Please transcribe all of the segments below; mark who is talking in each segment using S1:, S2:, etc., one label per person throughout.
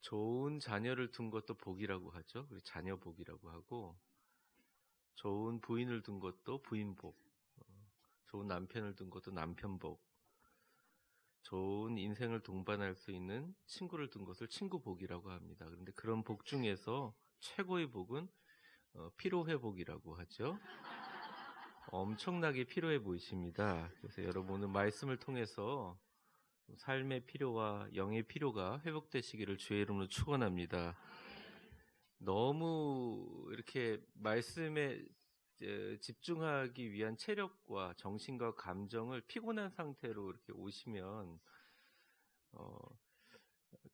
S1: 좋은 자녀를 둔 것도 복이라고 하죠. 그리고 자녀 복이라고 하고, 좋은 부인을 둔 것도 부인 복, 좋은 남편을 둔 것도 남편 복, 좋은 인생을 동반할 수 있는 친구를 둔 것을 친구 복이라고 합니다. 그런데 그런 복 중에서 최고의 복은 피로회복이라고 하죠. 엄청나게 필요해 보이십니다. 그래서 여러분 오늘 말씀을 통해서 삶의 필요와 영의 필요가 회복되시기를 주의 이름으로 축원합니다. 너무 이렇게 말씀에 집중하기 위한 체력과 정신과 감정을 피곤한 상태로 이렇게 오시면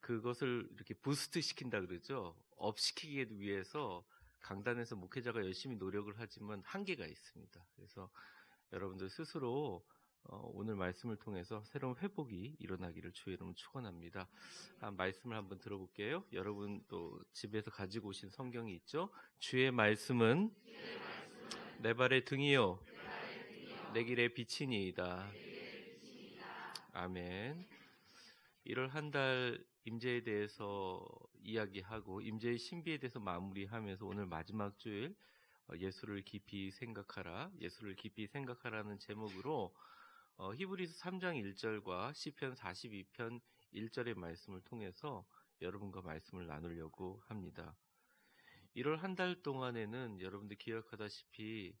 S1: 그것을 이렇게 부스트 시킨다 그러죠. 업 시키기 위해서 강단에서 목회자가 열심히 노력을 하지만 한계가 있습니다. 그래서 여러분들 스스로 오늘 말씀을 통해서 새로운 회복이 일어나기를 주의 이름으로 축원합니다. 말씀을 한번 들어볼게요. 여러분 또 집에서 가지고 오신 성경이 있죠? 주의 말씀은 내 발의 등이요 내 길의 빛이니이다. 아멘. 1월 한 달 임재에 대해서 이야기하고 임재의 신비에 대해서 마무리하면서 오늘 마지막 주일 예수를 깊이 생각하라, 예수를 깊이 생각하라는 제목으로 히브리서 3장 1절과 시편 42편 1절의 말씀을 통해서 여러분과 말씀을 나누려고 합니다. 1월 한 달 동안에는 여러분들 기억하다시피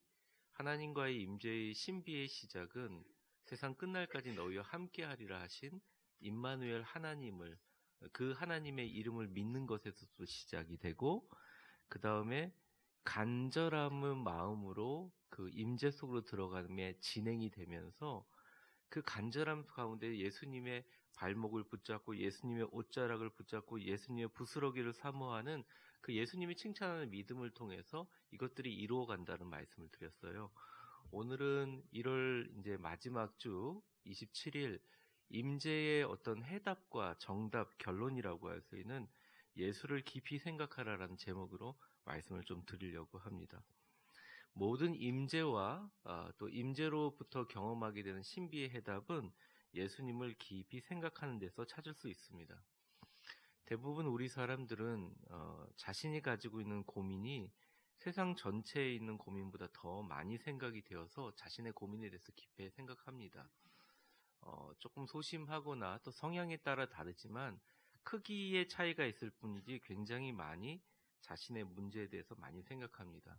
S1: 하나님과의 임재의 신비의 시작은 세상 끝날까지 너희와 함께하리라 하신 임마누엘 하나님을, 그 하나님의 이름을 믿는 것에서도 시작이 되고, 그 다음에 간절함의 마음으로 그 임재 속으로 들어가며 진행이 되면서 그 간절함 가운데 예수님의 발목을 붙잡고 예수님의 옷자락을 붙잡고 예수님의 부스러기를 사모하는 그 예수님이 칭찬하는 믿음을 통해서 이것들이 이루어 간다는 말씀을 드렸어요. 오늘은 1월 이제 마지막 주 27일 임재의 어떤 해답과 정답, 결론이라고 할 수 있는 예수를 깊이 생각하라라는 제목으로 말씀을 좀 드리려고 합니다. 모든 임재와 또 임재로부터 경험하게 되는 신비의 해답은 예수님을 깊이 생각하는 데서 찾을 수 있습니다. 대부분 우리 사람들은 자신이 가지고 있는 고민이 세상 전체에 있는 고민보다 더 많이 생각이 되어서 자신의 고민에 대해서 깊이 생각합니다. 조금 소심하거나 또 성향에 따라 다르지만 크기의 차이가 있을 뿐이지 굉장히 많이 자신의 문제에 대해서 많이 생각합니다.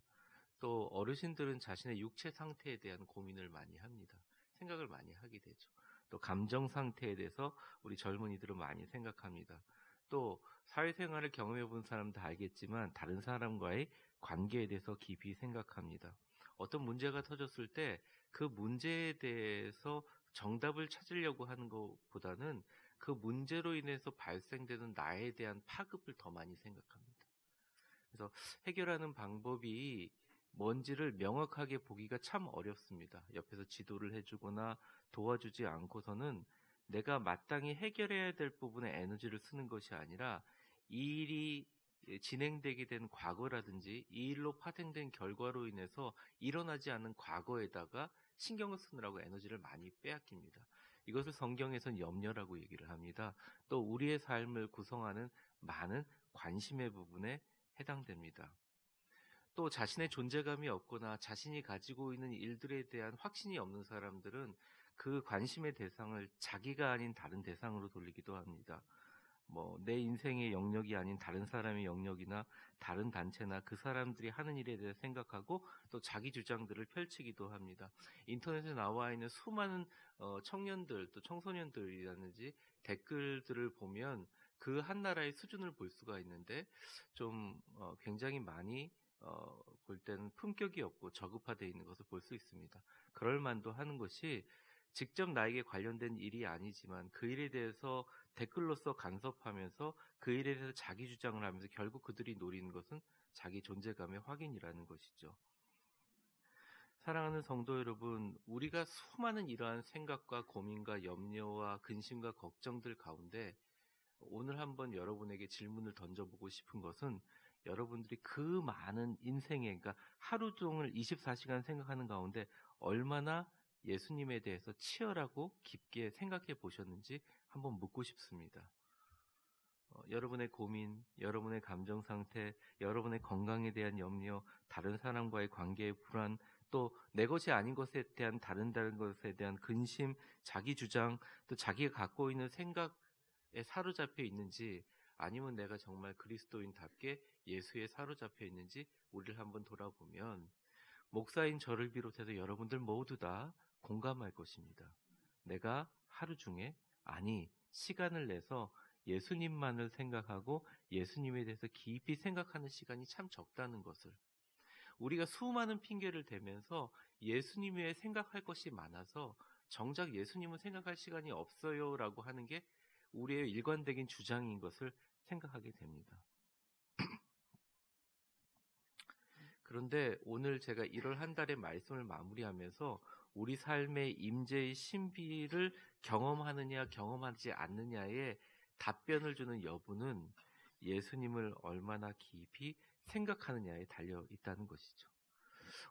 S1: 또 어르신들은 자신의 육체 상태에 대한 고민을 많이 합니다. 생각을 많이 하게 되죠. 또 감정 상태에 대해서 우리 젊은이들은 많이 생각합니다. 또 사회생활을 경험해 본 사람도 알겠지만 다른 사람과의 관계에 대해서 깊이 생각합니다. 어떤 문제가 터졌을 때 그 문제에 대해서 정답을 찾으려고 하는 것보다는 그 문제로 인해서 발생되는 나에 대한 파급을 더 많이 생각합니다. 그래서 해결하는 방법이 뭔지를 명확하게 보기가 참 어렵습니다. 옆에서 지도를 해주거나 도와주지 않고서는 내가 마땅히 해결해야 될 부분에 에너지를 쓰는 것이 아니라 이 일이 진행되게 된 과거라든지 이 일로 파생된 결과로 인해서 일어나지 않은 과거에다가 신경을 쓰느라고 에너지를 많이 빼앗깁니다. 이것을 성경에서는 염려라고 얘기를 합니다. 또 우리의 삶을 구성하는 많은 관심의 부분에 해당됩니다. 또 자신의 존재감이 없거나 자신이 가지고 있는 일들에 대한 확신이 없는 사람들은 그 관심의 대상을 자기가 아닌 다른 대상으로 돌리기도 합니다. 내 인생의 영역이 아닌 다른 사람의 영역이나 다른 단체나 그 사람들이 하는 일에 대해 생각하고 또 자기 주장들을 펼치기도 합니다. 인터넷에 나와 있는 수많은 청년들 또 청소년들이라든지 댓글들을 보면 그 한 나라의 수준을 볼 수가 있는데 좀 굉장히 많이 볼 때는 품격이 없고 저급화되어 있는 것을 볼 수 있습니다. 그럴 만도 하는 것이 직접 나에게 관련된 일이 아니지만 그 일에 대해서 댓글로서 간섭하면서 그 일에 대해서 자기 주장을 하면서 결국 그들이 노리는 것은 자기 존재감의 확인이라는 것이죠. 사랑하는 성도 여러분, 우리가 수많은 이러한 생각과 고민과 염려와 근심과 걱정들 가운데 오늘 한번 여러분에게 질문을 던져보고 싶은 것은 여러분들이 그 많은 인생에, 그러니까 하루 종일 24시간 생각하는 가운데 얼마나 예수님에 대해서 치열하고 깊게 생각해 보셨는지 한번 묻고 싶습니다. 여러분의 고민, 여러분의 감정 상태, 여러분의 건강에 대한 염려, 다른 사람과의 관계의 불안, 또 내 것이 아닌 것에 대한 다른 것에 대한 근심, 자기 주장, 또 자기가 갖고 있는 생각에 사로잡혀 있는지, 아니면 내가 정말 그리스도인답게 예수에 사로잡혀 있는지 우리를 한번 돌아보면 목사인 저를 비롯해서 여러분들 모두 다 공감할 것입니다. 내가 하루 중에, 아니 시간을 내서 예수님만을 생각하고 예수님에 대해서 깊이 생각하는 시간이 참 적다는 것을, 우리가 수많은 핑계를 대면서 예수님에 생각할 것이 많아서 정작 예수님은 생각할 시간이 없어요 라고 하는 게 우리의 일관되긴 주장인 것을 생각하게 됩니다. 그런데 오늘 제가 1월 한 달의 말씀을 마무리하면서 우리 삶의 임재의 신비를 경험하느냐 경험하지 않느냐에 답변을 주는 여부는 예수님을 얼마나 깊이 생각하느냐에 달려 있다는 것이죠.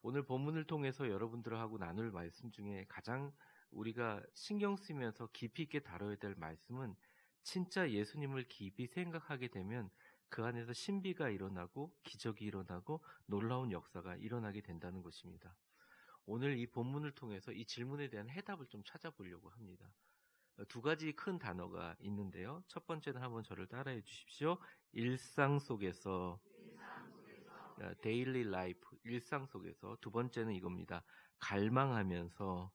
S1: 오늘 본문을 통해서 여러분들하고 나눌 말씀 중에 가장 우리가 신경 쓰면서 깊이 있게 다뤄야 될 말씀은, 진짜 예수님을 깊이 생각하게 되면 그 안에서 신비가 일어나고 기적이 일어나고 놀라운 역사가 일어나게 된다는 것입니다. 오늘 이 본문을 통해서 이 질문에 대한 해답을 좀 찾아보려고 합니다. 두 가지 큰 단어가 있는데요. 첫 번째는 한번 저를 따라해 주십시오. 일상 속에서, 데일리 라이프, 일상 속에서. 두 번째는 이겁니다. 갈망하면서.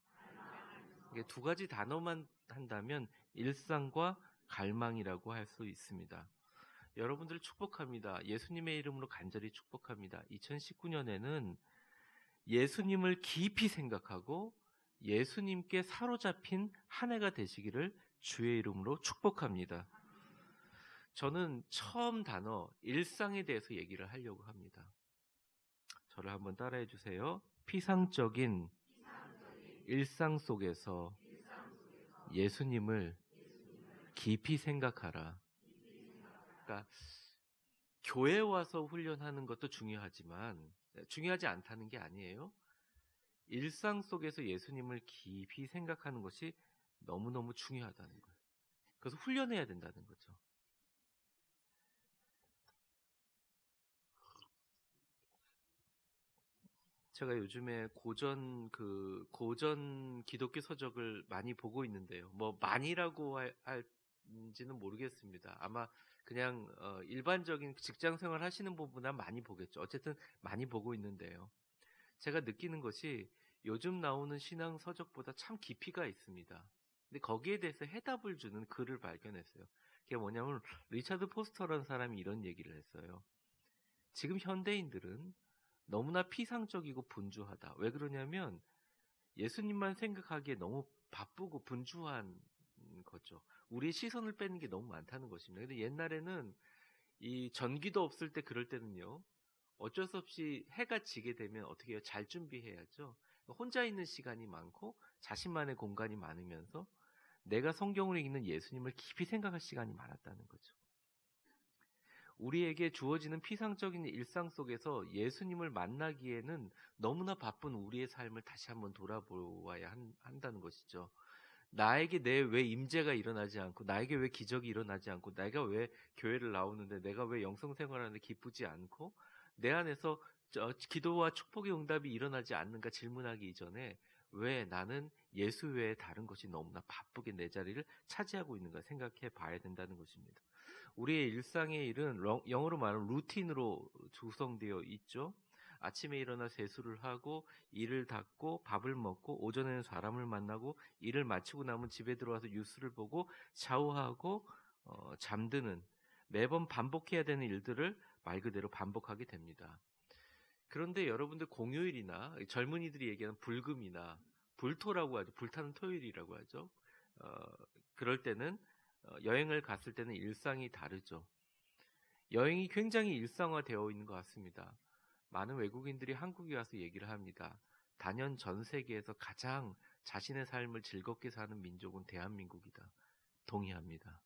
S1: 이게 두 가지 단어만 한다면 일상과 갈망이라고 할 수 있습니다. 여러분들 축복합니다. 예수님의 이름으로 간절히 축복합니다. 2019년에는 예수님을 깊이 생각하고 예수님께 사로잡힌 한 해가 되시기를 주의 이름으로 축복합니다. 저는 처음 단어 일상에 대해서 얘기를 하려고 합니다. 저를 한번 따라해 주세요. 피상적인 일상 속에서 예수님을 깊이 생각하라. 그러니까 교회 와서 훈련하는 것도 중요하지만, 중요하지 않다는 게 아니에요. 일상 속에서 예수님을 깊이 생각하는 것이 너무너무 중요하다는 거예요. 그래서 훈련해야 된다는 거죠. 제가 요즘에 고전 기독교 서적을 많이 보고 있는데요. 뭐 많이라고 할지는 모르겠습니다. 아마 그냥 일반적인 직장 생활 하시는 분보다 많이 보겠죠. 어쨌든 많이 보고 있는데요. 제가 느끼는 것이 요즘 나오는 신앙 서적보다 참 깊이가 있습니다. 근데 거기에 대해서 해답을 주는 글을 발견했어요. 그게 뭐냐면 리차드 포스터라는 사람이 이런 얘기를 했어요. 지금 현대인들은 너무나 피상적이고 분주하다. 왜 그러냐면 예수님만 생각하기에 너무 바쁘고 분주한 거죠. 우리의 시선을 빼는 게 너무 많다는 것입니다. 근데 옛날에는 이 전기도 없을 때, 그럴 때는요, 어쩔 수 없이 해가 지게 되면 어떻게 해요? 잘 준비해야죠. 혼자 있는 시간이 많고 자신만의 공간이 많으면서 내가 성경을 읽는 예수님을 깊이 생각할 시간이 많았다는 거죠. 우리에게 주어지는 피상적인 일상 속에서 예수님을 만나기에는 너무나 바쁜 우리의 삶을 다시 한번 돌아보아야 한다는 것이죠. 나에게 왜 임재가 일어나지 않고, 나에게 왜 기적이 일어나지 않고, 내가 왜 교회를 나오는데, 내가 왜 영성생활하는데 기쁘지 않고, 내 안에서 기도와 축복의 응답이 일어나지 않는가 질문하기 이전에 왜 나는 예수 외에 다른 것이 너무나 바쁘게 내 자리를 차지하고 있는가 생각해 봐야 된다는 것입니다. 우리의 일상의 일은 영어로 말하면 루틴으로 구성되어 있죠. 아침에 일어나 세수를 하고 일을 닦고 밥을 먹고 오전에는 사람을 만나고 일을 마치고 나면 집에 들어와서 뉴스를 보고 샤워하고 잠드는, 매번 반복해야 되는 일들을 말 그대로 반복하게 됩니다. 그런데 여러분들 공휴일이나 젊은이들이 얘기하는 불금이나 불토라고 하죠. 불타는 토요일이라고 하죠. 그럴 때는 여행을 갔을 때는 일상이 다르죠. 여행이 굉장히 일상화되어 있는 것 같습니다. 많은 외국인들이 한국에 와서 얘기를 합니다. 단연 전 세계에서 가장 자신의 삶을 즐겁게 사는 민족은 대한민국이다. 동의합니다.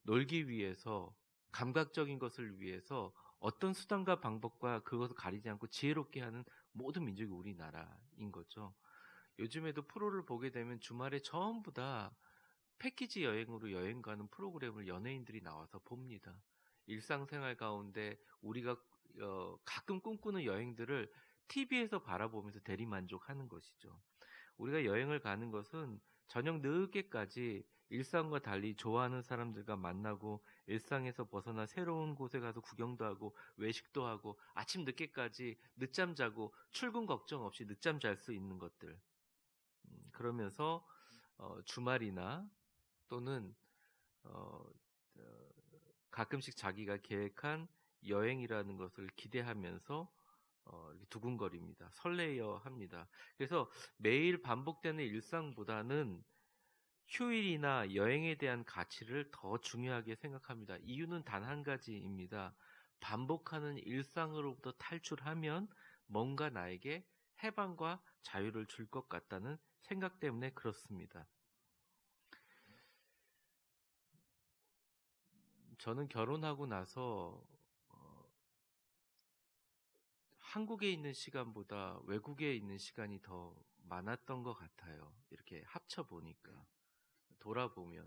S1: 놀기 위해서, 감각적인 것을 위해서 어떤 수단과 방법과 그것을 가리지 않고 지혜롭게 하는 모든 민족이 우리나라인 거죠. 요즘에도 프로를 보게 되면 주말에 전부 다 패키지 여행으로 여행 가는 프로그램을 연예인들이 나와서 봅니다. 일상생활 가운데 우리가 가끔 꿈꾸는 여행들을 TV에서 바라보면서 대리만족하는 것이죠. 우리가 여행을 가는 것은 저녁 늦게까지 일상과 달리 좋아하는 사람들과 만나고 일상에서 벗어나 새로운 곳에 가서 구경도 하고 외식도 하고 아침 늦게까지 늦잠 자고 출근 걱정 없이 늦잠 잘 수 있는 것들. 그러면서 주말이나 또는 가끔씩 자기가 계획한 여행이라는 것을 기대하면서 이렇게 두근거립니다. 설레어 합니다. 그래서 매일 반복되는 일상보다는 휴일이나 여행에 대한 가치를 더 중요하게 생각합니다. 이유는 단 한 가지입니다. 반복하는 일상으로부터 탈출하면 뭔가 나에게 해방과 자유를 줄 것 같다는 생각 때문에 그렇습니다. 저는 결혼하고 나서 한국에 있는 시간보다 외국에 있는 시간이 더 많았던 것 같아요. 이렇게 합쳐보니까. 돌아보면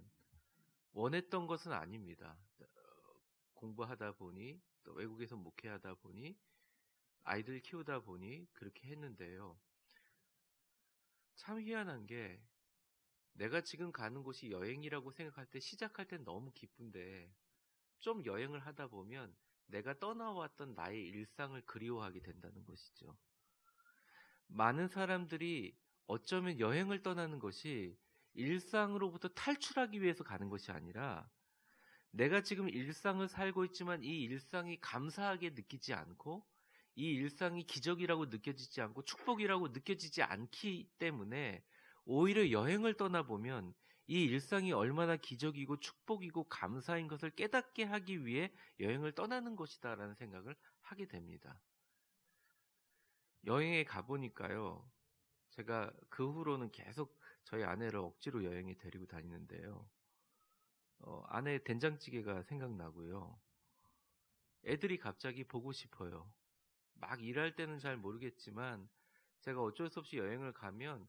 S1: 원했던 것은 아닙니다. 공부하다 보니 또 외국에서 목회하다 보니 아이들 키우다 보니 그렇게 했는데요. 참 희한한 게 내가 지금 가는 곳이 여행이라고 생각할 때 시작할 땐 너무 기쁜데 좀 여행을 하다 보면 내가 떠나왔던 나의 일상을 그리워하게 된다는 것이죠. 많은 사람들이 어쩌면 여행을 떠나는 것이 일상으로부터 탈출하기 위해서 가는 것이 아니라 내가 지금 일상을 살고 있지만 이 일상이 감사하게 느끼지 않고 이 일상이 기적이라고 느껴지지 않고 축복이라고 느껴지지 않기 때문에 오히려 여행을 떠나보면 이 일상이 얼마나 기적이고 축복이고 감사인 것을 깨닫게 하기 위해 여행을 떠나는 것이다라는 생각을 하게 됩니다. 여행에 가보니까요. 제가 그 후로는 계속 저희 아내를 억지로 여행에 데리고 다니는데요. 아내 된장찌개가 생각나고요. 애들이 갑자기 보고 싶어요. 막 일할 때는 잘 모르겠지만 제가 어쩔 수 없이 여행을 가면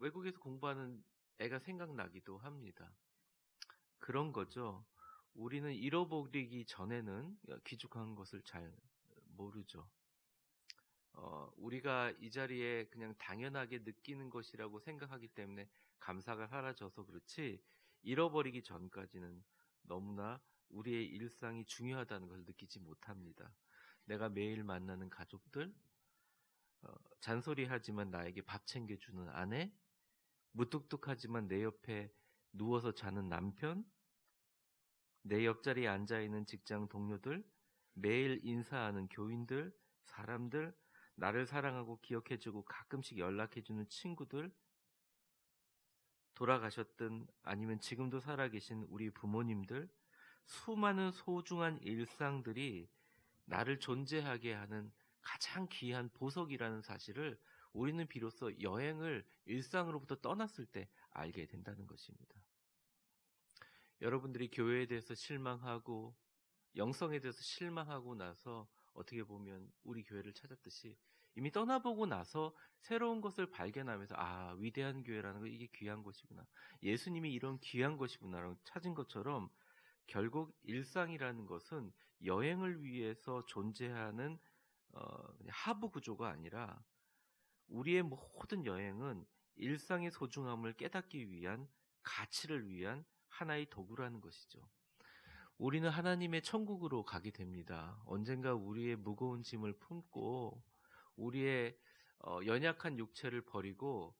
S1: 외국에서 공부하는 애가 생각나기도 합니다. 그런 거죠. 우리는 잃어버리기 전에는 귀중한 것을 잘 모르죠. 우리가 이 자리에 그냥 당연하게 느끼는 것이라고 생각하기 때문에 감사가 사라져서 그렇지 잃어버리기 전까지는 너무나 우리의 일상이 중요하다는 것을 느끼지 못합니다. 내가 매일 만나는 가족들, 잔소리하지만 나에게 밥 챙겨주는 아내, 무뚝뚝하지만 내 옆에 누워서 자는 남편, 내 옆자리에 앉아있는 직장 동료들, 매일 인사하는 교인들, 사람들, 나를 사랑하고 기억해주고 가끔씩 연락해주는 친구들, 돌아가셨든 아니면 지금도 살아계신 우리 부모님들, 수많은 소중한 일상들이 나를 존재하게 하는 가장 귀한 보석이라는 사실을 우리는 비로소 여행을 일상으로부터 떠났을 때 알게 된다는 것입니다. 여러분들이 교회에 대해서 실망하고 영성에 대해서 실망하고 나서 어떻게 보면 우리 교회를 찾았듯이 이미 떠나보고 나서 새로운 것을 발견하면서 위대한 교회라는 거 이게 귀한 것이구나. 예수님이 이런 귀한 것이구나라고 찾은 것처럼 결국 일상이라는 것은 여행을 위해서 존재하는 하부 구조가 아니라 우리의 모든 여행은 일상의 소중함을 깨닫기 위한 가치를 위한 하나의 도구라는 것이죠. 우리는 하나님의 천국으로 가게 됩니다. 언젠가 우리의 무거운 짐을 품고 우리의 연약한 육체를 버리고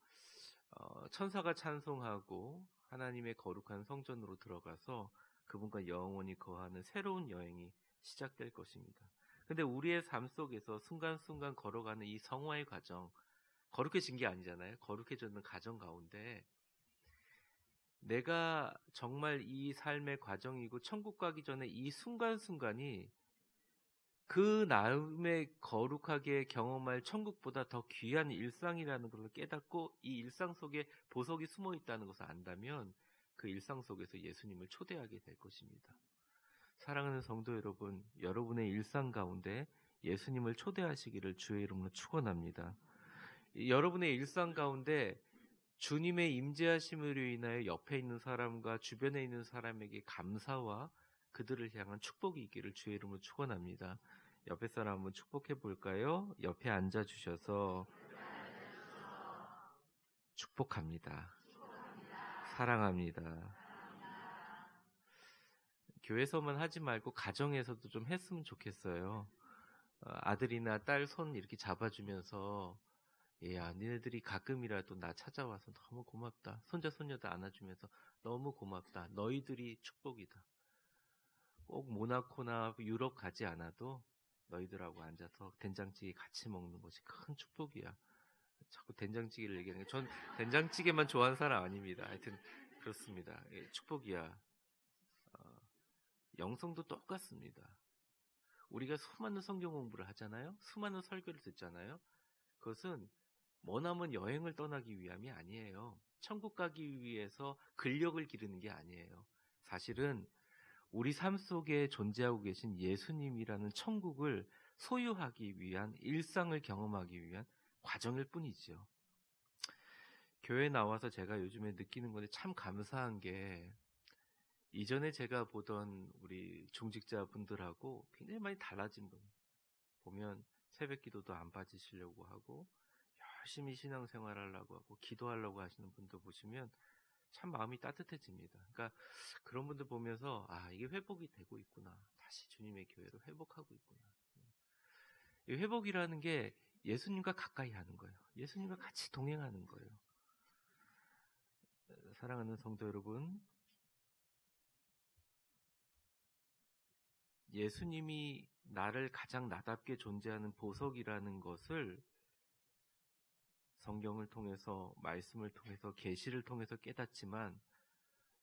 S1: 천사가 찬송하고 하나님의 거룩한 성전으로 들어가서 그분과 영원히 거하는 새로운 여행이 시작될 것입니다. 근데 우리의 삶 속에서 순간순간 걸어가는 이 성화의 과정, 거룩해진 게 아니잖아요. 거룩해졌는 과정 가운데 내가 정말 이 삶의 과정이고 천국 가기 전에 이 순간순간이 그 나음의 거룩하게 경험할 천국보다 더 귀한 일상이라는 것을 깨닫고 이 일상 속에 보석이 숨어 있다는 것을 안다면 그 일상 속에서 예수님을 초대하게 될 것입니다. 사랑하는 성도 여러분, 여러분의 일상 가운데 예수님을 초대하시기를 주의 이름으로 축원합니다. 여러분의 일상 가운데 주님의 임재하심으로 인하여 옆에 있는 사람과 주변에 있는 사람에게 감사와 그들을 향한 축복이 있기를 주의 이름으로 축원합니다. 옆에 사람 한번 축복해 볼까요? 옆에 앉아 주셔서 축복합니다. 사랑합니다. 교회에서만 하지 말고 가정에서도 좀 했으면 좋겠어요. 아들이나 딸 손 이렇게 잡아주면서 얘야 니네들이 가끔이라도 나 찾아와서 너무 고맙다. 손자 손녀도 안아주면서 너무 고맙다. 너희들이 축복이다. 꼭 모나코나 유럽 가지 않아도 너희들하고 앉아서 된장찌개 같이 먹는 것이 큰 축복이야. 자꾸 된장찌개를 얘기하는 게 전 된장찌개만 좋아하는 사람 아닙니다. 하여튼 그렇습니다. 예, 축복이야. 영성도 똑같습니다. 우리가 수많은 성경 공부를 하잖아요. 수많은 설교를 듣잖아요. 그것은 머나먼 여행을 떠나기 위함이 아니에요. 천국 가기 위해서 근력을 기르는 게 아니에요. 사실은 우리 삶 속에 존재하고 계신 예수님이라는 천국을 소유하기 위한, 일상을 경험하기 위한 과정일 뿐이지요. 교회에 나와서 제가 요즘에 느끼는 건데 참 감사한 게, 이전에 제가 보던 우리 중직자분들하고 굉장히 많이 달라진 분 보면 새벽 기도도 안 빠지시려고 하고 열심히 신앙생활 하려고 하고 기도하려고 하시는 분들 보시면 참 마음이 따뜻해집니다. 그러니까 그런 분들 보면서 이게 회복이 되고 있구나. 다시 주님의 교회로 회복하고 있구나. 이 회복이라는 게 예수님과 가까이 하는 거예요. 예수님과 같이 동행하는 거예요. 사랑하는 성도 여러분, 예수님이 나를 가장 나답게 존재하는 보석이라는 것을 성경을 통해서, 말씀을 통해서, 계시를 통해서 깨닫지만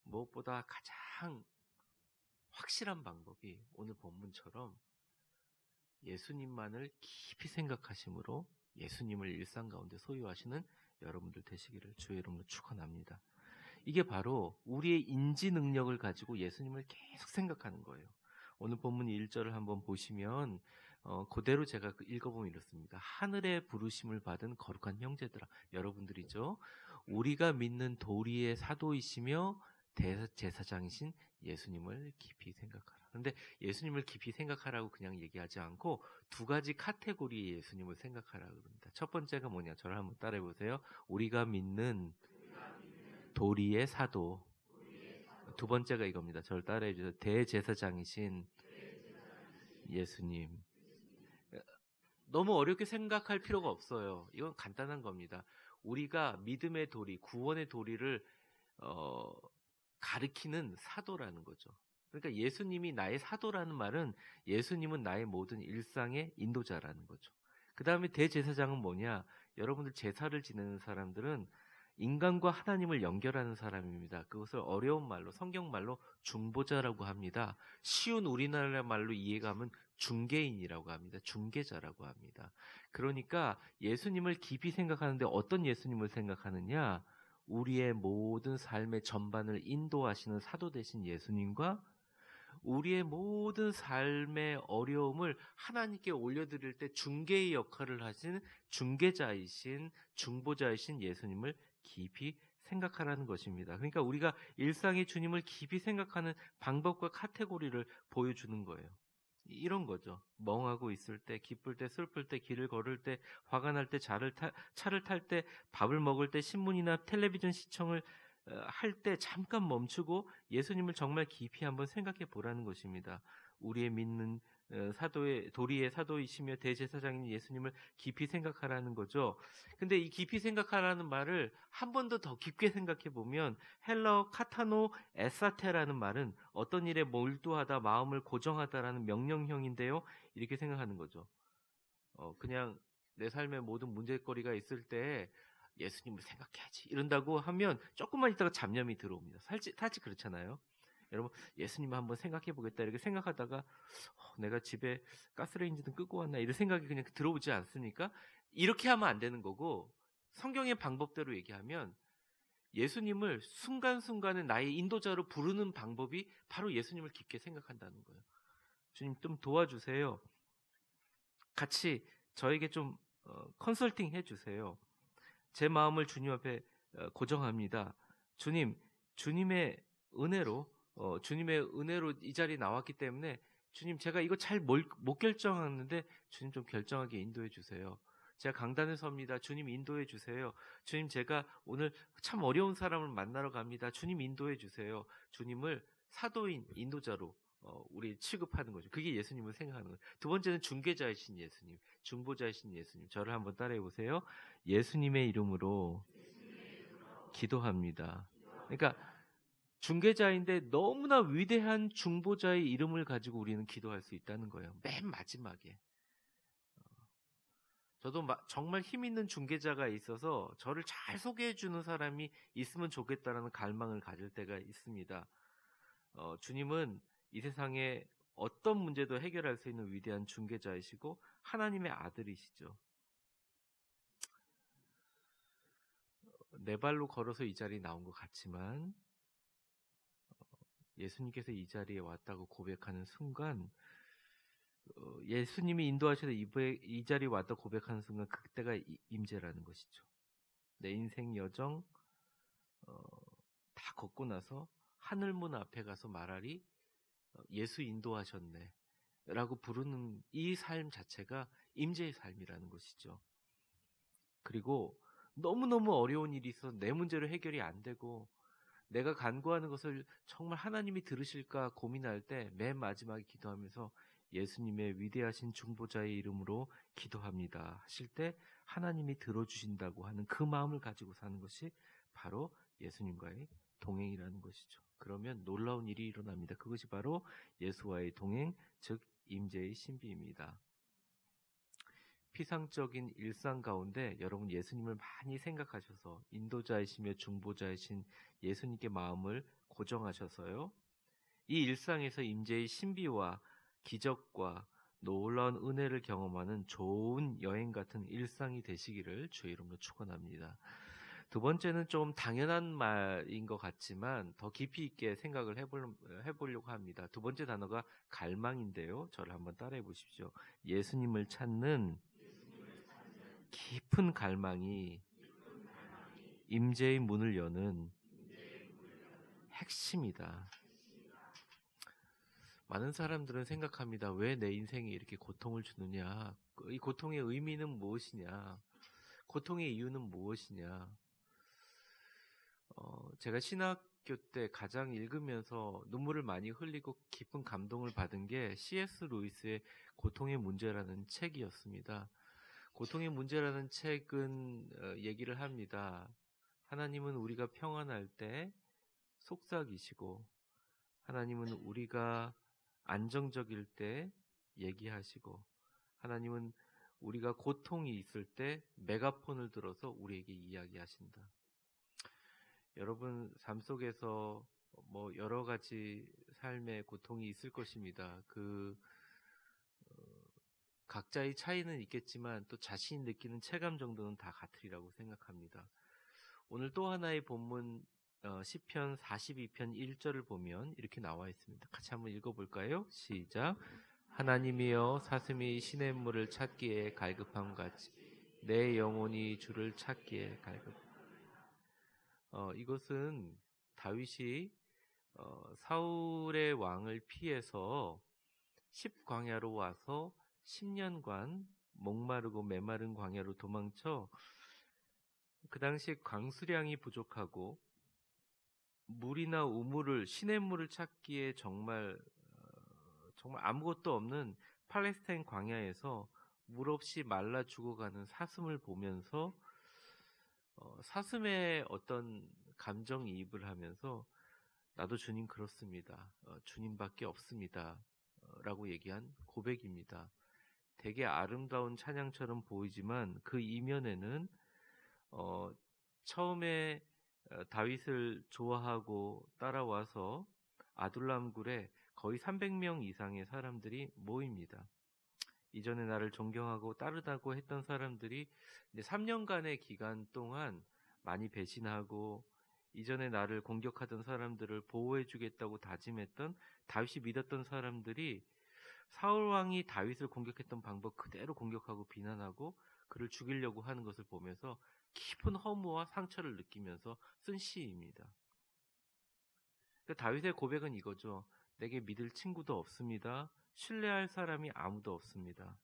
S1: 무엇보다 가장 확실한 방법이 오늘 본문처럼 예수님만을 깊이 생각하심으로 예수님을 일상 가운데 소유하시는 여러분들 되시기를 주의 이름으로 축원합니다. 이게 바로 우리의 인지 능력을 가지고 예수님을 계속 생각하는 거예요. 오늘 본문 1절을 한번 보시면 그대로 제가 읽어보면 이렇습니다. 하늘의 부르심을 받은 거룩한 형제들아, 여러분들이죠. 우리가 믿는 도리의 사도이시며 대제사장이신 예수님을 깊이 생각하라. 그런데 예수님을 깊이 생각하라고 그냥 얘기하지 않고 두 가지 카테고리의 예수님을 생각하라고 합니다. 첫 번째가 뭐냐? 저를 한번 따라해 보세요. 우리가 믿는 도리의 사도. 두 번째가 이겁니다. 저를 따라해 주세요. 대제사장이신 예수님. 너무 어렵게 생각할 필요가 없어요. 이건 간단한 겁니다. 우리가 믿음의 도리, 구원의 도리를 가르치는 사도라는 거죠. 그러니까 예수님이 나의 사도라는 말은 예수님은 나의 모든 일상의 인도자라는 거죠. 그 다음에 대제사장은 뭐냐? 여러분들 제사를 지내는 사람들은 인간과 하나님을 연결하는 사람입니다. 그것을 어려운 말로, 성경말로 중보자라고 합니다. 쉬운 우리나라 말로 이해가면 중개인이라고 합니다. 중개자라고 합니다. 그러니까 예수님을 깊이 생각하는데 어떤 예수님을 생각하느냐? 우리의 모든 삶의 전반을 인도하시는 사도 되신 예수님과 우리의 모든 삶의 어려움을 하나님께 올려드릴 때 중개의 역할을 하시는 중개자이신, 중보자이신 예수님을 깊이 생각하라는 것입니다. 그러니까 우리가 일상의 주님을 깊이 생각하는 방법과 카테고리를 보여주는 거예요. 이런 거죠. 멍하고 있을 때, 기쁠 때, 슬플 때, 길을 걸을 때, 화가 날 때, 차를 탈 때, 밥을 먹을 때, 신문이나 텔레비전 시청을 할 때 잠깐 멈추고 예수님을 정말 깊이 한번 생각해 보라는 것입니다. 우리의 믿는 도리의 사도이시며 대제사장인 예수님을 깊이 생각하라는 거죠. 근데 이 깊이 생각하라는 말을 한 번 더 깊게 생각해 보면 헬라어 카타노 에사테라는 말은 어떤 일에 몰두하다, 마음을 고정하다라는 명령형인데요. 이렇게 생각하는 거죠. 그냥 내 삶에 모든 문제거리가 있을 때 예수님을 생각해야지 이런다고 하면 조금만 있다가 잡념이 들어옵니다. 사실 그렇잖아요. 여러분, 예수님을 한번 생각해 보겠다 이렇게 생각하다가 내가 집에 가스레인지는 끄고 왔나 이런 생각이 그냥 들어오지 않습니까? 이렇게 하면 안 되는 거고, 성경의 방법대로 얘기하면 예수님을 순간순간에 나의 인도자로 부르는 방법이 바로 예수님을 깊게 생각한다는 거예요. 주님 좀 도와주세요. 같이 저에게 좀 컨설팅 해주세요. 제 마음을 주님 앞에 고정합니다. 주님의 은혜로 이 자리에 나왔기 때문에 주님, 제가 이거 잘 못 결정하는데 주님 좀 결정하게 인도해 주세요. 제가 강단에 섭니다. 주님 인도해 주세요. 주님, 제가 오늘 참 어려운 사람을 만나러 갑니다. 주님 인도해 주세요. 주님을 사도인, 인도자로 우리 취급하는 거죠. 그게 예수님을 생각하는 거예요. 두 번째는 중개자이신 예수님, 중보자이신 예수님. 저를 한번 따라해 보세요. 예수님의 이름으로 기도합니다. 그러니까 중개자인데 너무나 위대한 중보자의 이름을 가지고 우리는 기도할 수 있다는 거예요. 맨 마지막에. 저도 정말 힘 있는 중개자가 있어서 저를 잘 소개해 주는 사람이 있으면 좋겠다라는 갈망을 가질 때가 있습니다. 주님은 이 세상에 어떤 문제도 해결할 수 있는 위대한 중개자이시고 하나님의 아들이시죠. 네 발로 걸어서 이 자리에 나온 것 같지만 예수님께서 이 자리에 왔다고 고백하는 순간, 예수님이 인도하셔서 이 자리에 왔다 고백하는 순간 그때가 임재라는 것이죠. 내 인생 여정 다 걷고 나서 하늘문 앞에 가서 말하리 예수 인도하셨네 라고 부르는 이 삶 자체가 임재의 삶이라는 것이죠. 그리고 너무너무 어려운 일이 있어서 내 문제로 해결이 안 되고 내가 간구하는 것을 정말 하나님이 들으실까 고민할 때 맨 마지막에 기도하면서 예수님의 위대하신 중보자의 이름으로 기도합니다 하실 때 하나님이 들어주신다고 하는 그 마음을 가지고 사는 것이 바로 예수님과의 동행이라는 것이죠. 그러면 놀라운 일이 일어납니다. 그것이 바로 예수와의 동행, 즉 임재의 신비입니다. 피상적인 일상 가운데 여러분 예수님을 많이 생각하셔서 인도자이시며 중보자이신 예수님께 마음을 고정하셔서요. 이 일상에서 임재의 신비와 기적과 놀라운 은혜를 경험하는 좋은 여행 같은 일상이 되시기를 주의 이름으로 축원합니다. 두 번째는 좀 당연한 말인 것 같지만 더 깊이 있게 생각을 해보려고 합니다. 두 번째 단어가 갈망인데요. 저를 한번 따라해 보십시오. 예수님을 찾는 깊은 갈망이 임재의 문을 여는 핵심이다. 많은 사람들은 생각합니다. 왜 내 인생에 이렇게 고통을 주느냐? 이 고통의 의미는 무엇이냐? 고통의 이유는 무엇이냐? 제가 신학교 때 가장 읽으면서 눈물을 많이 흘리고 깊은 감동을 받은 게 C.S. 루이스의 고통의 문제라는 책이었습니다. 고통의 문제라는 책은 얘기를 합니다. 하나님은 우리가 평안할 때 속삭이시고 하나님은 우리가 안정적일 때 얘기하시고 하나님은 우리가 고통이 있을 때 메가폰을 들어서 우리에게 이야기하신다. 여러분 삶 속에서 여러 가지 삶의 고통이 있을 것입니다. 각자의 차이는 있겠지만 또 자신이 느끼는 체감 정도는 다 같으리라고 생각합니다. 오늘 또 하나의 본문 시편 42편 1절을 보면 이렇게 나와 있습니다. 같이 한번 읽어볼까요? 시작. 하나님이여 사슴이 시냇물을 찾기에 갈급함 같이 내 영혼이 주를 찾기에 갈급. 이것은 다윗이 사울의 왕을 피해서 10광야로 와서 10년간 목마르고 메마른 광야로 도망쳐 그 당시 강수량이 부족하고 물이나 우물을 시냇물을 찾기에 정말 아무것도 없는 팔레스타인 광야에서 물 없이 말라 죽어가는 사슴을 보면서 사슴의 어떤 감정이입을 하면서 나도 주님 그렇습니다. 주님밖에 없습니다. 라고 얘기한 고백입니다. 되게 아름다운 찬양처럼 보이지만 그 이면에는 처음에 다윗을 좋아하고 따라와서 아둘람 굴에 거의 300명 이상의 사람들이 모입니다. 이전에 나를 존경하고 따르다고 했던 사람들이 이제 3년간의 기간 동안 많이 배신하고 이전에 나를 공격하던 사람들을 보호해주겠다고 다짐했던 다윗이 믿었던 사람들이 사울 왕이 다윗을 공격했던 방법 그대로 공격하고 비난하고 그를 죽이려고 하는 것을 보면서 깊은 허무와 상처를 느끼면서 쓴 시입니다. 다윗의 고백은 이거죠. 내게 믿을 친구도 없습니다. 신뢰할 사람이 아무도 없습니다.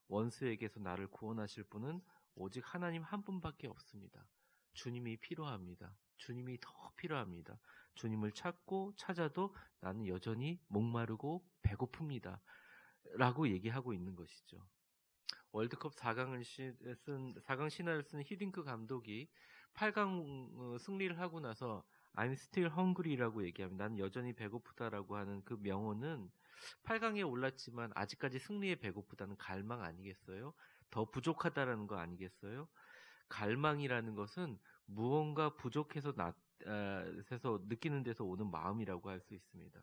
S1: 원수에게서 나를 구원하실 분은 오직 하나님 한 분밖에 없습니다. 주님이 필요합니다. 주님이 더 필요합니다. 주님을 찾고 찾아도 나는 여전히 목마르고 배고픕니다. 라고 얘기하고 있는 것이죠. 월드컵 4강 신화를 쓴 히딩크 감독이 8강 승리를 하고 나서 I'm still hungry라고 얘기합니다. 나는 여전히 배고프다라고 하는 그 명언은 8강에 올랐지만 아직까지 승리에 배고프다는 갈망 아니겠어요? 더 부족하다라는 거 아니겠어요? 갈망이라는 것은 무언가 부족해서 느끼는 데서 오는 마음이라고 할 수 있습니다.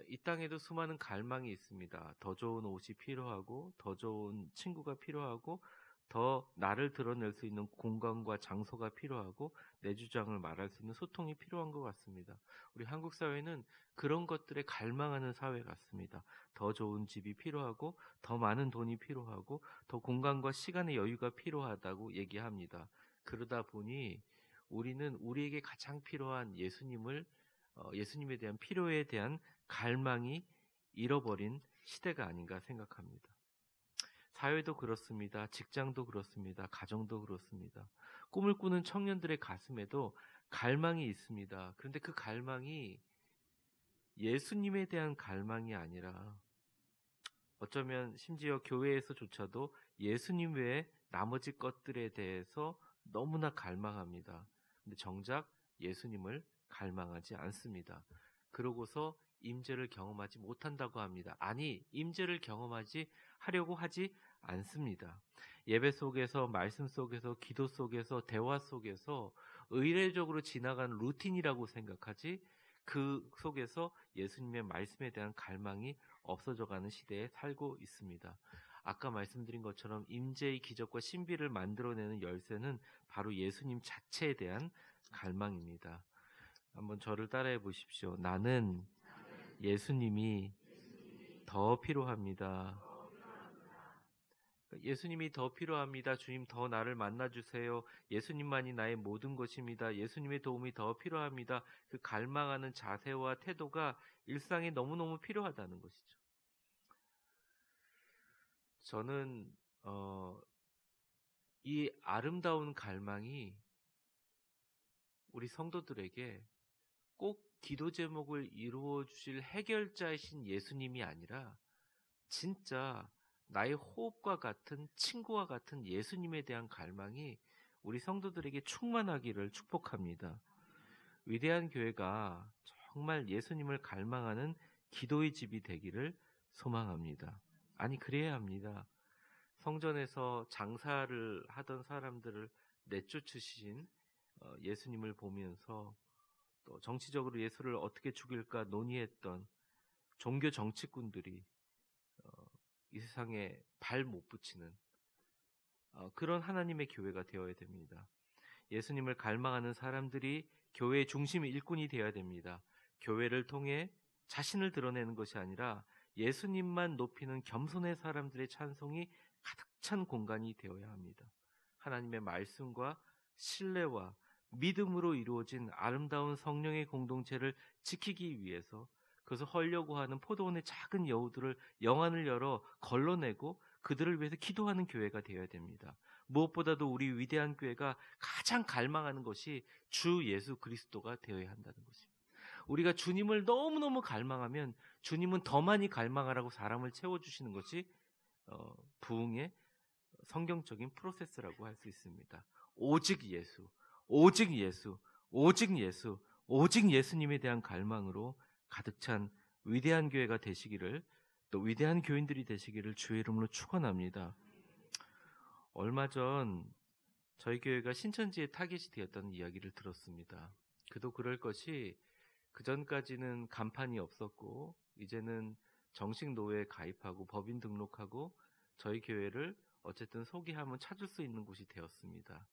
S1: 이 땅에도 수많은 갈망이 있습니다. 더 좋은 옷이 필요하고, 더 좋은 친구가 필요하고, 더 나를 드러낼 수 있는 공간과 장소가 필요하고, 내 주장을 말할 수 있는 소통이 필요한 것 같습니다. 우리 한국 사회는 그런 것들에 갈망하는 사회 같습니다. 더 좋은 집이 필요하고, 더 많은 돈이 필요하고, 더 공간과 시간의 여유가 필요하다고 얘기합니다. 그러다 보니 우리는 우리에게 가장 필요한 예수님에 대한 필요에 대한 갈망이 잃어버린 시대가 아닌가 생각합니다. 사회도 그렇습니다. 직장도 그렇습니다. 가정도 그렇습니다. 꿈을 꾸는 청년들의 가슴에도 갈망이 있습니다. 그런데 그 갈망이 예수님에 대한 갈망이 아니라 어쩌면 심지어 교회에서조차도 예수님 외에 나머지 것들에 대해서 너무나 갈망합니다. 근데 정작 예수님을 갈망하지 않습니다. 그러고서 임재를 경험하지 못한다고 합니다. 아니, 임재를 하려고 하지 않습니다. 예배 속에서, 말씀 속에서, 기도 속에서, 대화 속에서 의례적으로 지나가는 루틴이라고 생각하지 그 속에서 예수님의 말씀에 대한 갈망이 없어져가는 시대에 살고 있습니다. 아까 말씀드린 것처럼 임재의 기적과 신비를 만들어내는 열쇠는 바로 예수님 자체에 대한 갈망입니다. 한번 저를 따라해 보십시오. 나는 예수님이 더 필요합니다. 예수님이 더 필요합니다. 주님 더 나를 만나주세요. 예수님만이 나의 모든 것입니다. 예수님의 도움이 더 필요합니다. 그 갈망하는 자세와 태도가 일상에 너무너무 필요하다는 것이죠. 저는 이 아름다운 갈망이 우리 성도들에게 꼭 기도 제목을 이루어 주실 해결자이신 예수님이 아니라 진짜 나의 호흡과 같은 친구와 같은 예수님에 대한 갈망이 우리 성도들에게 충만하기를 축복합니다. 위대한 교회가 정말 예수님을 갈망하는 기도의 집이 되기를 소망합니다. 아니, 그래야 합니다. 성전에서 장사를 하던 사람들을 내쫓으신 예수님을 보면서 또 정치적으로 예수를 어떻게 죽일까 논의했던 종교 정치꾼들이 이 세상에 발 못 붙이는 그런 하나님의 교회가 되어야 됩니다. 예수님을 갈망하는 사람들이 교회의 중심 일꾼이 되어야 됩니다. 교회를 통해 자신을 드러내는 것이 아니라 예수님만 높이는 겸손의 사람들의 찬송이 가득 찬 공간이 되어야 합니다. 하나님의 말씀과 신뢰와 믿음으로 이루어진 아름다운 성령의 공동체를 지키기 위해서 그것을 헐려고 하는 포도원의 작은 여우들을 영안을 열어 걸러내고 그들을 위해서 기도하는 교회가 되어야 됩니다. 무엇보다도 우리 위대한 교회가 가장 갈망하는 것이 주 예수 그리스도가 되어야 한다는 것입니다. 우리가 주님을 너무너무 갈망하면 주님은 더 많이 갈망하라고 사람을 채워주시는 것이 부흥의 성경적인 프로세스라고 할 수 있습니다. 오직 예수, 오직 예수, 오직 예수, 오직 예수님에 대한 갈망으로 가득 찬 위대한 교회가 되시기를, 또 위대한 교인들이 되시기를 주의 이름으로 축원합니다. 얼마 전 저희 교회가 신천지에 타깃이 되었다는 이야기를 들었습니다. 그도 그럴 것이 그전까지는 간판이 없었고 이제는 정식 노회에 가입하고 법인 등록하고 저희 교회를 어쨌든 소개하면 찾을 수 있는 곳이 되었습니다.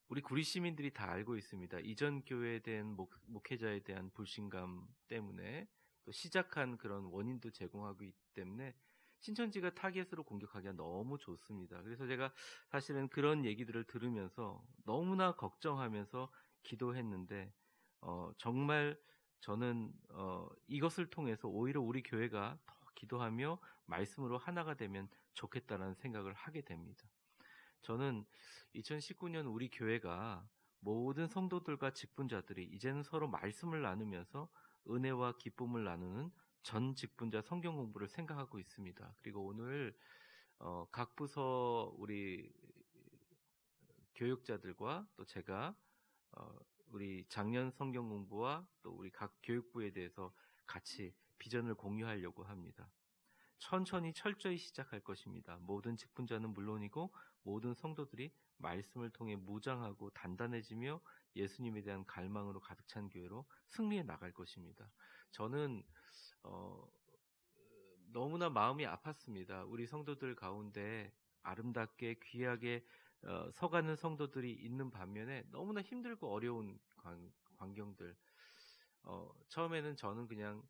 S1: 우리 구리 시민들이 다 알고 있습니다. 이전 교회에 대한 목회자에 대한 불신감 때문에 또 시작한 그런 원인도 제공하고 있기 때문에 신천지가 타겟으로 공격하기가 너무 좋습니다. 그래서 제가 사실은 그런 얘기들을 들으면서 너무나 걱정하면서 기도했는데 정말 저는 이것을 통해서 오히려 우리 교회가 더 기도하며 말씀으로 하나가 되면 좋겠다라는 생각을 하게 됩니다. 저는 2019년 우리 교회가 모든 성도들과 직분자들이 이제는 서로 말씀을 나누면서 은혜와 기쁨을 나누는 전 직분자 성경 공부를 생각하고 있습니다. 그리고 오늘 각 부서 우리 교육자들과 또 제가 우리 작년 성경 공부와 또 우리 각 교육부에 대해서 같이 비전을 공유하려고 합니다. 천천히 철저히 시작할 것입니다. 모든 직분자는 물론이고 모든 성도들이 말씀을 통해 무장하고 단단해지며 예수님에 대한 갈망으로 가득 찬 교회로 승리해 나갈 것입니다. 저는 너무나 마음이 아팠습니다. 우리 성도들 가운데 아름답게 귀하게 서가는 성도들이 있는 반면에 너무나 힘들고 어려운 광경들. 처음에는 저는 그냥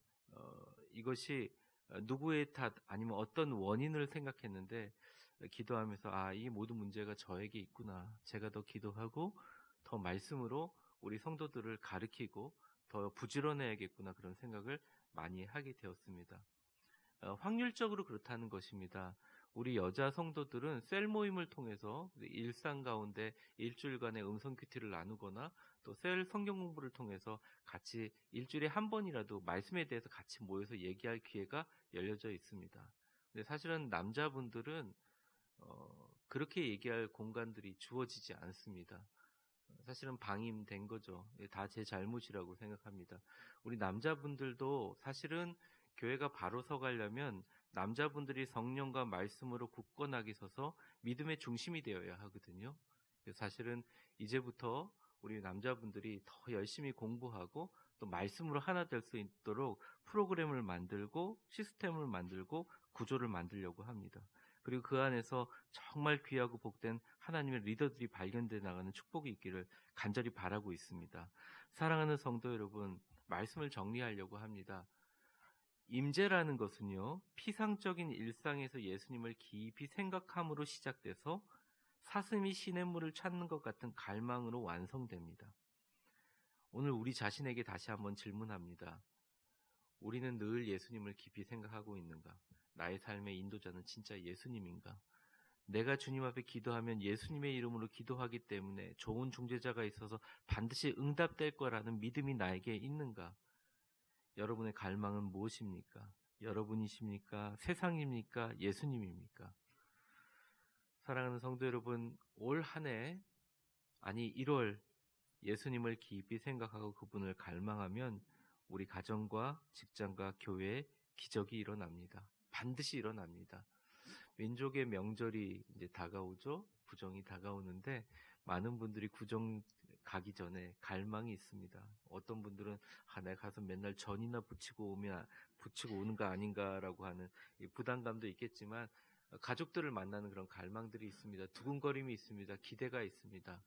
S1: 이것이 누구의 탓 아니면 어떤 원인을 생각했는데 기도하면서 이 모든 문제가 저에게 있구나. 제가 더 기도하고 더 말씀으로 우리 성도들을 가르치고 더 부지런해야겠구나 그런 생각을 많이 하게 되었습니다. 확률적으로 그렇다는 것입니다. 우리 여자 성도들은 셀 모임을 통해서 일상 가운데 일주일간의 음성 큐티를 나누거나 또 셀 성경 공부를 통해서 같이 일주일에 한 번이라도 말씀에 대해서 같이 모여서 얘기할 기회가 열려져 있습니다. 근데 사실은 남자분들은 그렇게 얘기할 공간들이 주어지지 않습니다. 사실은 방임된 거죠. 다 제 잘못이라고 생각합니다. 우리 남자분들도 사실은 교회가 바로 서가려면 남자분들이 성령과 말씀으로 굳건하게 서서 믿음의 중심이 되어야 하거든요. 사실은 이제부터 우리 남자분들이 더 열심히 공부하고 또 말씀으로 하나 될 수 있도록 프로그램을 만들고 시스템을 만들고 구조를 만들려고 합니다. 그리고 그 안에서 정말 귀하고 복된 하나님의 리더들이 발견돼 나가는 축복이 있기를 간절히 바라고 있습니다. 사랑하는 성도 여러분, 말씀을 정리하려고 합니다. 임재라는 것은요, 피상적인 일상에서 예수님을 깊이 생각함으로 시작돼서 사슴이 시냇물을 찾는 것 같은 갈망으로 완성됩니다. 오늘 우리 자신에게 다시 한번 질문합니다. 우리는 늘 예수님을 깊이 생각하고 있는가? 나의 삶의 인도자는 진짜 예수님인가? 내가 주님 앞에 기도하면 예수님의 이름으로 기도하기 때문에 좋은 중재자가 있어서 반드시 응답될 거라는 믿음이 나에게 있는가? 여러분의 갈망은 무엇입니까? 여러분이십니까? 세상입니까? 예수님입니까? 사랑하는 성도 여러분, 올 한 해, 아니 1월 예수님을 깊이 생각하고 그분을 갈망하면 우리 가정과 직장과 교회에 기적이 일어납니다. 반드시 일어납니다. 민족의 명절이 이제 다가오죠. 구정이 다가오는데 많은 분들이 구정 가기 전에 갈망이 있습니다. 어떤 분들은 내가 가서 맨날 전이나 붙이고 오는 거 아닌가라고 하는 부담감도 있겠지만 가족들을 만나는 그런 갈망들이 있습니다. 두근거림이 있습니다. 기대가 있습니다.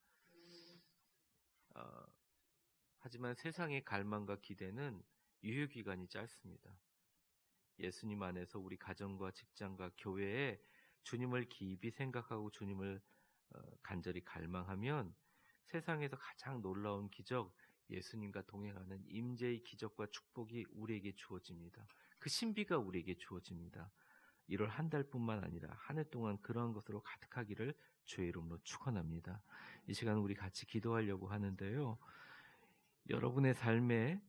S1: 하지만 세상의 갈망과 기대는 유효기간이 짧습니다. 예수님 안에서 우리 가정과 직장과 교회에 주님을 깊이 생각하고 주님을 간절히 갈망하면 세상에서 가장 놀라운 기적, 예수님과 동행하는 임재의 기적과 축복이 우리에게 주어집니다. 그 신비가 우리에게 주어집니다. 1월 한 달뿐만 아니라 한 해 동안 그러한 것으로 가득하기를 주의 이름으로 축원합니다. 이 시간 우리 같이 기도하려고 하는데요. 여러분의 삶에